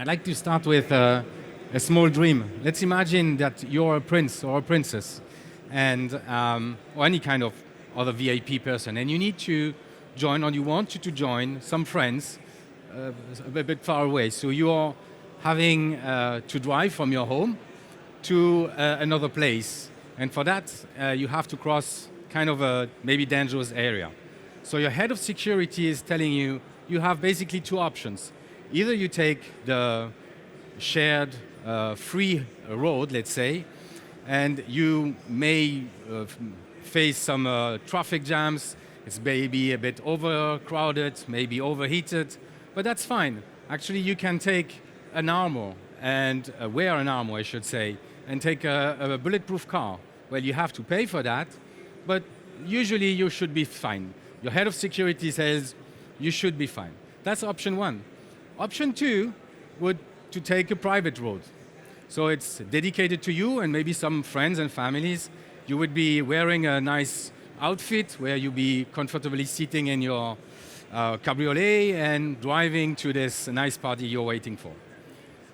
I'd like to start with a small dream. Let's imagine that you're a prince or a princess, and or any kind of other VIP person, and you need to join, or you want to join some friends a bit far away. So you're having to drive from your home to another place, and for that you have to cross kind of a maybe dangerous area. So your head of security is telling you you have basically two options. Either you take the shared free road, let's say, and you may face some traffic jams. It's maybe a bit overcrowded, maybe overheated, but that's fine. Actually, you can take an armor and wear an armor, I should say, and take a bulletproof car. Well, you have to pay for that, but usually you should be fine. Your head of security says you should be fine. That's option one. Option two would to take a private road. So it's dedicated to you and maybe some friends and families. You would be wearing a nice outfit where you'll be comfortably sitting in your cabriolet and driving to this nice party you're waiting for.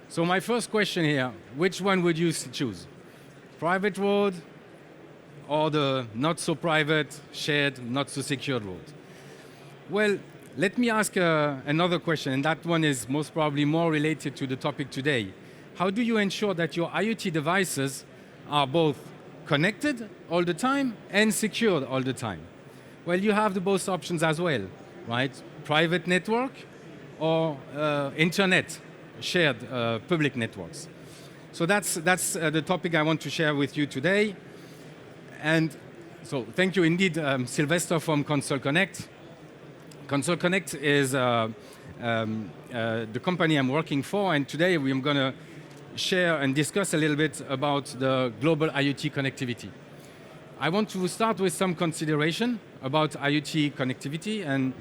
So my first question here, which one would you choose? Private road or the not so private, shared, not so secured road? Well, let me ask another question, and that one is most probably more related to the topic today. How do you ensure that your IoT devices are both connected all the time and secured all the time? Well, you have the both options as well, right? Private network or internet, shared public networks. So that's the topic I want to share with you today. And so thank you indeed, Sylvestre from Console Connect. Console Connect is the company I'm working for, and today we're going to share and discuss a little bit about the global IoT connectivity. I want to start with some consideration about IoT connectivity and,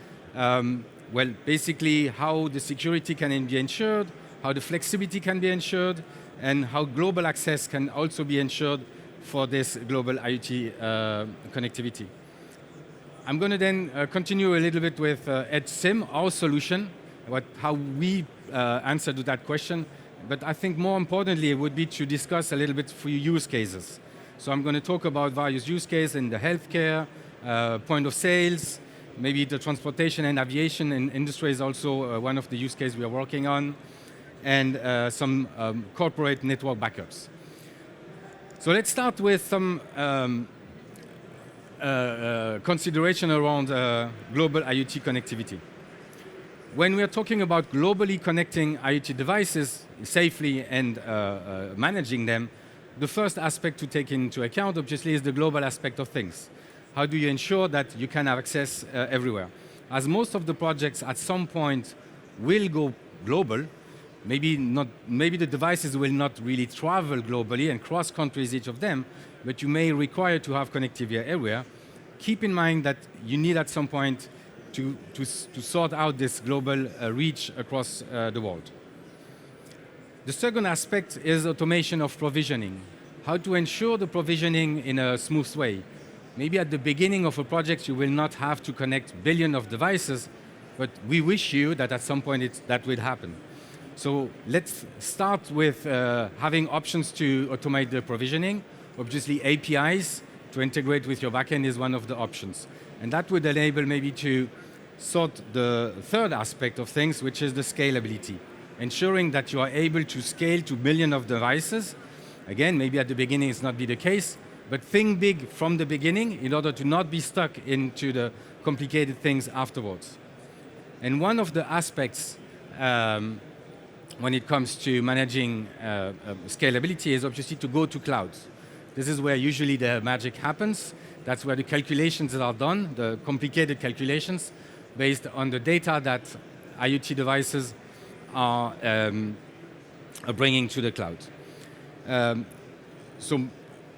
well, basically how the security can be ensured, how the flexibility can be ensured, and how global access can also be ensured for this global IoT connectivity. I'm going to then continue a little bit with Edge SIM, our solution, how we answer to that question. But I think more importantly, it would be to discuss a little bit for use cases. So I'm going to talk about various use cases in the healthcare, point of sales, maybe the transportation and aviation and industry is also one of the use cases we are working on, and some corporate network backups. So let's start with some consideration around global IoT connectivity. When we are talking about globally connecting IoT devices safely and managing them, the first aspect to take into account, obviously, is the global aspect of things. How do you ensure that you can have access everywhere? As most of the projects at some point will go global, maybe the devices will not really travel globally and cross countries, each of them, but you may require to have connectivity everywhere. Keep in mind that you need at some point to sort out this global reach across the world. The second aspect is automation of provisioning. How to ensure the provisioning in a smooth way. Maybe at the beginning of a project you will not have to connect billions of devices, but we wish you that at some point that will happen. So let's start with having options to automate the provisioning. Obviously, APIs to integrate with your backend is one of the options. And that would enable maybe to sort the third aspect of things, which is the scalability. Ensuring that you are able to scale to billions of devices. Again, maybe at the beginning it's not be the case, but think big from the beginning in order to not be stuck into the complicated things afterwards. And one of the aspects when it comes to managing scalability is obviously to go to clouds. This is where usually the magic happens. That's where the calculations are done, the complicated calculations based on the data that IoT devices are bringing to the cloud. So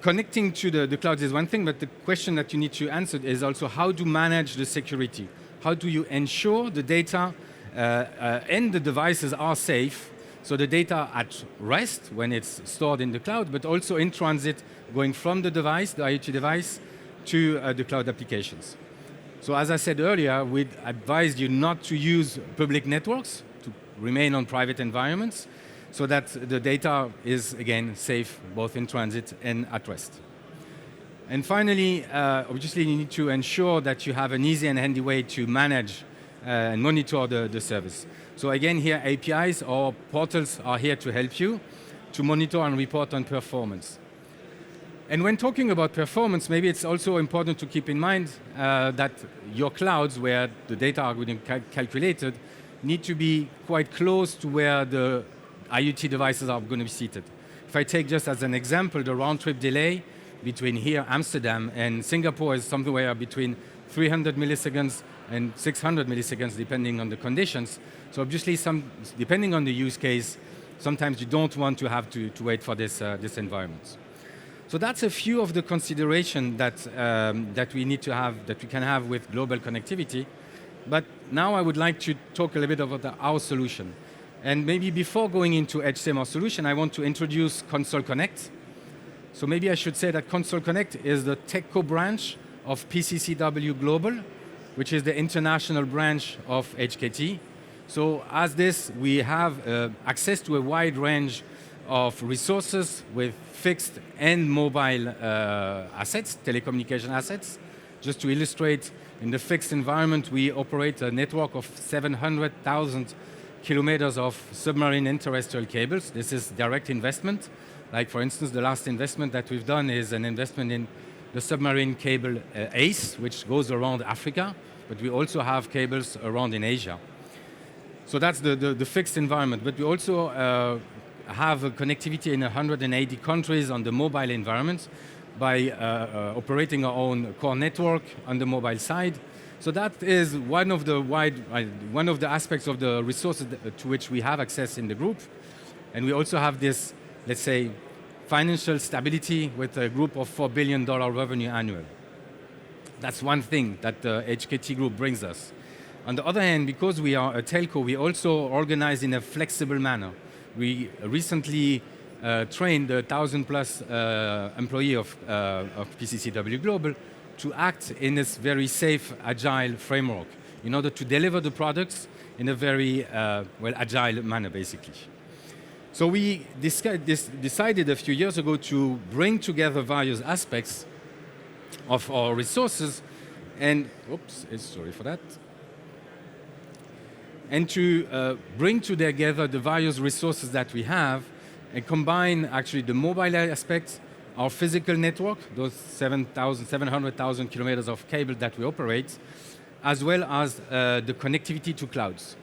connecting to the cloud is one thing, but the question that you need to answer is also how to manage the security. How do you ensure the data and the devices are safe, so the data at rest when it's stored in the cloud, but also in transit going from the device, the IoT device, to the cloud applications. So as I said earlier, we'd advise you not to use public networks, to remain on private environments so that the data is, again, safe both in transit and at rest. And finally, obviously, you need to ensure that you have an easy and handy way to manage and monitor the service. So again, here, APIs or portals are here to help you to monitor and report on performance. And when talking about performance, maybe it's also important to keep in mind that your clouds, where the data are being calculated, need to be quite close to where the IoT devices are going to be seated. If I take just as an example, the round-trip delay between here, Amsterdam, and Singapore is somewhere between 300 milliseconds and 600 milliseconds, depending on the conditions. So obviously, depending on the use case, sometimes you don't want to have to wait for this environment. So that's a few of the considerations that we need to have, that we can have with global connectivity. But now I would like to talk a little bit about our solution. And maybe before going into HCM, our solution, I want to introduce Console Connect. So maybe I should say that Console Connect is the TechCo branch of PCCW Global, which is the international branch of HKT. So as this, we have access to a wide range of resources with fixed and mobile assets, telecommunication assets. Just to illustrate, in the fixed environment, we operate a network of 700,000 kilometers of submarine and terrestrial cables. This is direct investment. Like, for instance, the last investment that we've done is an investment in the submarine cable ACE, which goes around Africa, but we also have cables around in Asia. So that's the fixed environment. But we also have a connectivity in 180 countries on the mobile environment by operating our own core network on the mobile side. So that is one of the aspects of the resources to which we have access in the group. And we also have this, let's say, financial stability with a group of $4 billion revenue annual. That's one thing that the HKT group brings us. On the other hand, because we are a telco, we also organize in a flexible manner. We recently trained 1,000+ employee of PCCW Global to act in this very safe, agile framework in order to deliver the products in a very agile manner, basically. So we decided a few years ago to bring together various aspects of our resources and, sorry for that, and to bring together the various resources that we have and combine actually the mobile aspects, our physical network, those 700,000 kilometers of cable that we operate, as well as the connectivity to clouds.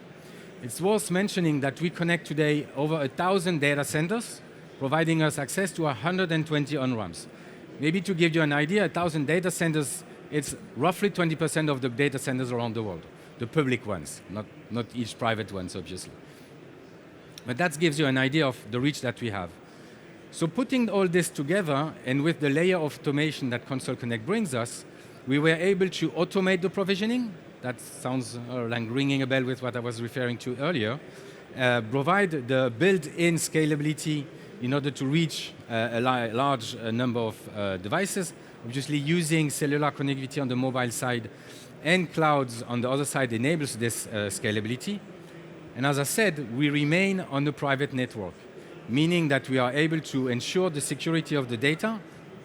It's worth mentioning that we connect today over 1,000 data centers, providing us access to 120 on-ramps. Maybe to give you an idea, 1,000 data centers, it's roughly 20% of the data centers around the world, the public ones, not each private ones, obviously. But that gives you an idea of the reach that we have. So putting all this together, and with the layer of automation that Console Connect brings us, we were able to automate the provisioning. That sounds like ringing a bell with what I was referring to earlier. Provide the built-in scalability in order to reach a large number of devices, obviously using cellular connectivity on the mobile side and clouds on the other side enables this scalability. And as I said, we remain on the private network, meaning that we are able to ensure the security of the data,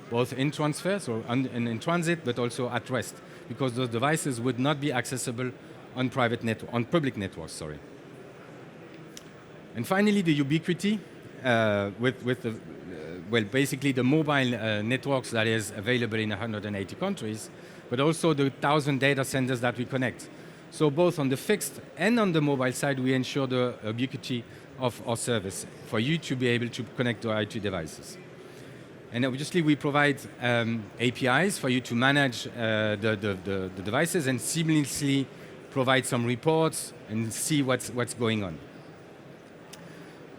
both in transfers or in transit, but also at rest, because those devices would not be accessible on public networks. Sorry. And finally, the ubiquity basically the mobile networks that is available in 180 countries, but also the 1,000 data centers that we connect. So both on the fixed and on the mobile side, we ensure the ubiquity of our service for you to be able to connect to IoT devices. And obviously, we provide APIs for you to manage the devices and seamlessly provide some reports and see what's going on.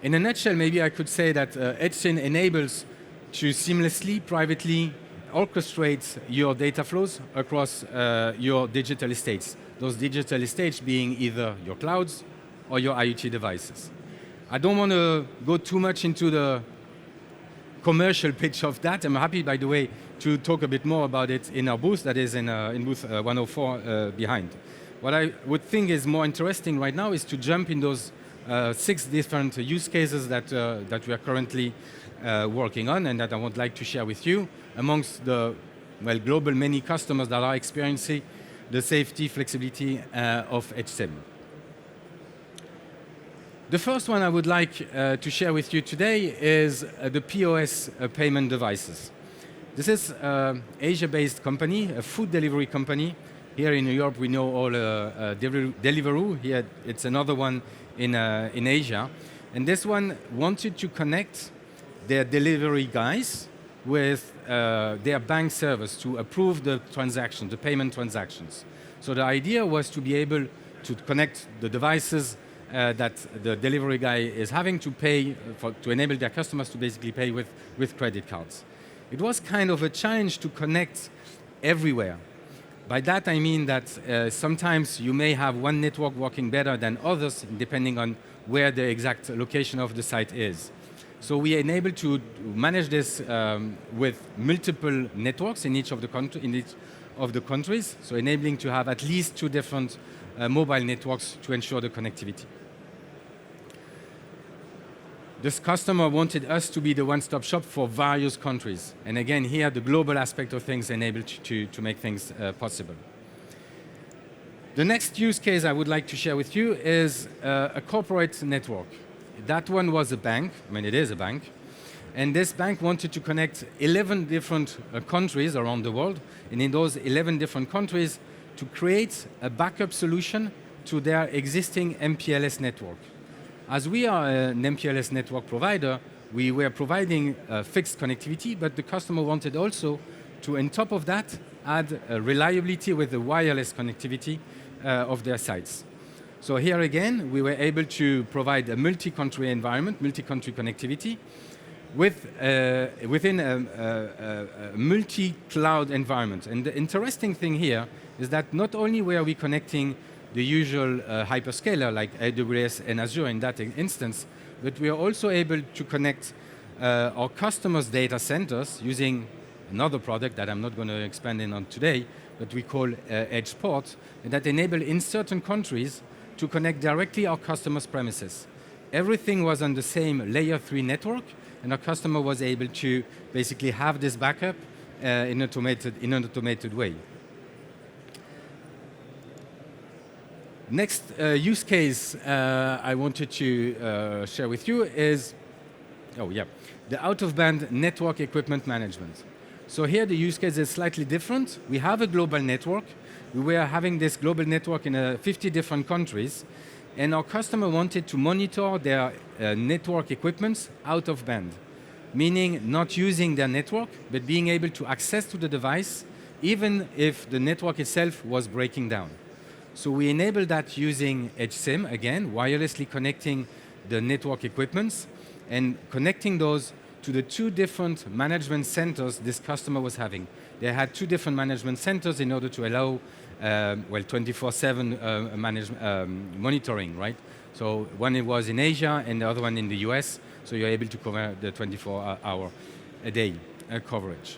In a nutshell, maybe I could say that HCN enables to seamlessly, privately orchestrate your data flows across your digital estates. Those digital estates being either your clouds or your IoT devices. I don't want to go too much into the commercial pitch of that. I'm happy, by the way, to talk a bit more about it in our booth, that is in booth 104 behind. What I would think is more interesting right now is to jump in those 6 different use cases that we are currently working on and that I would like to share with you amongst the global many customers that are experiencing the safety flexibility of HSIM. The first one I would like to share with you today is the POS payment devices. This is an Asia-based company, a food delivery company. Here in Europe, we know all Deliveroo. Here, it's another one in Asia. And this one wanted to connect their delivery guys with their bank servers to approve the transactions, the payment transactions. So the idea was to be able to connect the devices that the delivery guy is having to pay to enable their customers to basically pay with credit cards. It was kind of a challenge to connect everywhere. By that I mean that sometimes you may have one network working better than others depending on where the exact location of the site is. So we are enabled to manage this with multiple networks in each of the countries, so enabling to have at least 2 different mobile networks to ensure the connectivity. This customer wanted us to be the one-stop shop for various countries. And again, here, the global aspect of things enabled to make things possible. The next use case I would like to share with you is a corporate network. That one was a bank. I mean, it is a bank. And this bank wanted to connect 11 different countries around the world. And in those 11 different countries, to create a backup solution to their existing MPLS network. As we are an MPLS network provider, we were providing fixed connectivity, but the customer wanted also to, on top of that, add reliability with the wireless connectivity of their sites. So here again, we were able to provide a multi-country environment, multi-country connectivity, within a multi-cloud environment. And the interesting thing here is that not only were we connecting the usual hyperscaler like AWS and Azure in that instance, but we are also able to connect our customers' data centers using another product that I'm not going to expand on today, but we call EdgePort, and that enable in certain countries to connect directly our customers' premises. Everything was on the same layer 3 network, and our customer was able to basically have this backup in an automated way. Next use case I wanted to share with you is, the out-of-band network equipment management. So here the use case is slightly different. We have a global network. We were having this global network in 50 different countries, and our customer wanted to monitor their network equipments out of band, meaning not using their network, but being able to access to the device even if the network itself was breaking down. So we enable that using HSIM, again, wirelessly connecting the network equipments and connecting those to the 2 different management centers this customer was having. They had 2 different management centers in order to allow 24/7 monitoring, right? So one was in Asia and the other one in the US, so you're able to cover the 24-hour a day coverage.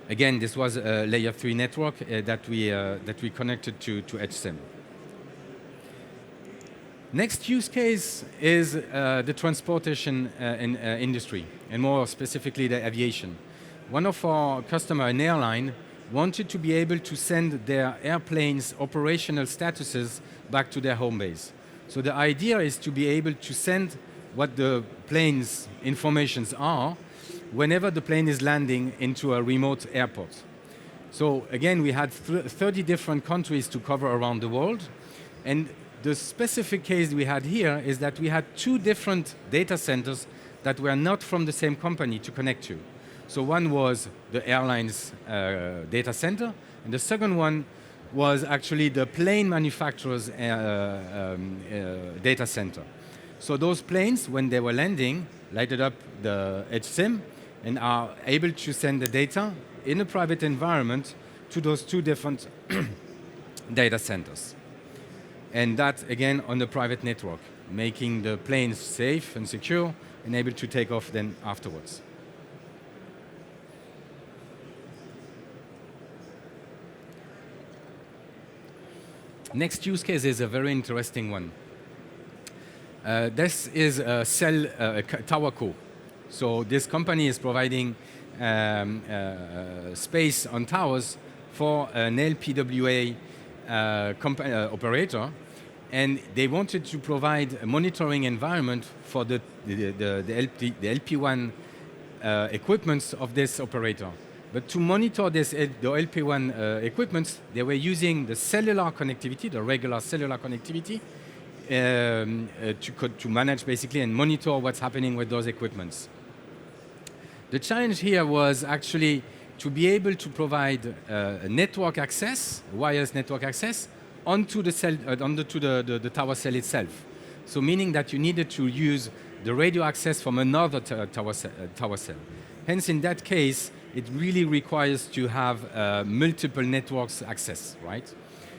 Again, this was a layer 3 network that we connected to HSIM. Next use case is the transportation industry, and more specifically the aviation. One of our customers, an airline, wanted to be able to send their airplanes' operational statuses back to their home base. So the idea is to be able to send what the plane's informations are whenever the plane is landing into a remote airport. So again, we had 30 different countries to cover around the world, and the specific case we had here is that we had 2 different data centers that were not from the same company to connect to. So one was the airline's data center, and the second one was actually the plane manufacturer's data center. So those planes, when they were landing, lighted up the HSIM and are able to send the data in a private environment to those 2 different data centers. And that, again, on the private network, making the planes safe and secure and able to take off then afterwards. Next use case is a very interesting one. This is a cell tower co. So this company is providing space on towers for an LPWA operator, and they wanted to provide a monitoring environment for the LP1 equipments of this operator. But to monitor the LP1 equipments, they were using the cellular connectivity, the regular cellular connectivity, to manage basically and monitor what's happening with those equipments. The challenge here was actually to be able to provide network access, wireless network access, onto the cell, onto the tower cell itself. So meaning that you needed to use the radio access from another tower cell. Hence, in that case, it really requires to have multiple networks access, right?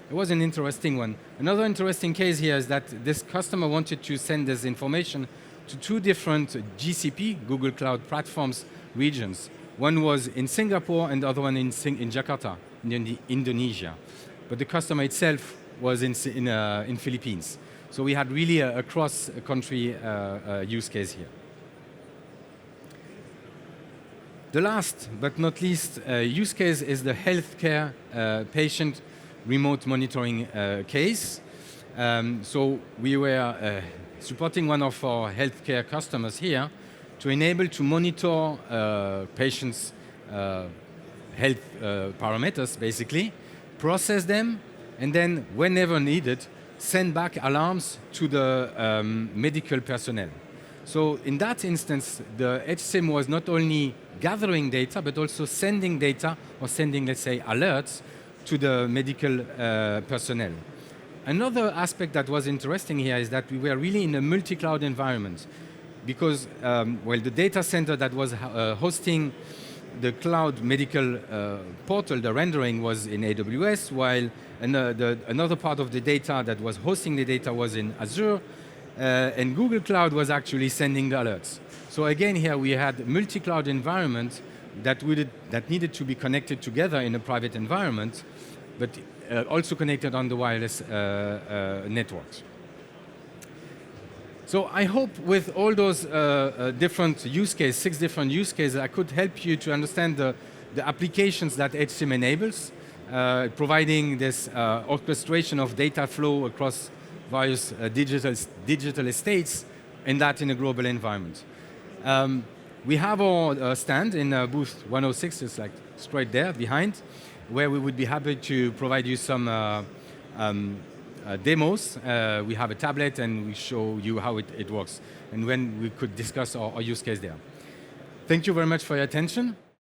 It was an interesting one. Another interesting case here is that this customer wanted to send this information to two different GCP, Google Cloud Platforms, regions. One was in Singapore and the other one in Jakarta, in Indonesia. But the customer itself was in Philippines. So we had really a cross-country use case here. The last but not least use case is the healthcare patient remote monitoring case. So we were supporting one of our healthcare customers here to enable to monitor patients' health parameters, basically, process them, and then, whenever needed, send back alarms to the medical personnel. So in that instance, the HSIM was not only gathering data, but also sending data or sending, let's say, alerts to the medical personnel. Another aspect that was interesting here is that we were really in a multi-cloud environment because, well, the data center that was hosting the cloud medical portal, the rendering, was in AWS, while another part of the data that was hosting the data was in Azure, and Google Cloud was actually sending the alerts. So again, here we had multi-cloud environment that needed to be connected together in a private environment, but also connected on the wireless networks. So I hope with all those different use cases, 6 different use cases, I could help you to understand the applications that HSIM enables, providing this orchestration of data flow across various digital estates, and that in a global environment. We have our stand in booth 106, it's like straight there behind, where we would be happy to provide you some demos. We have a tablet and we show you how it works, and when we could discuss our use case there. Thank you very much for your attention.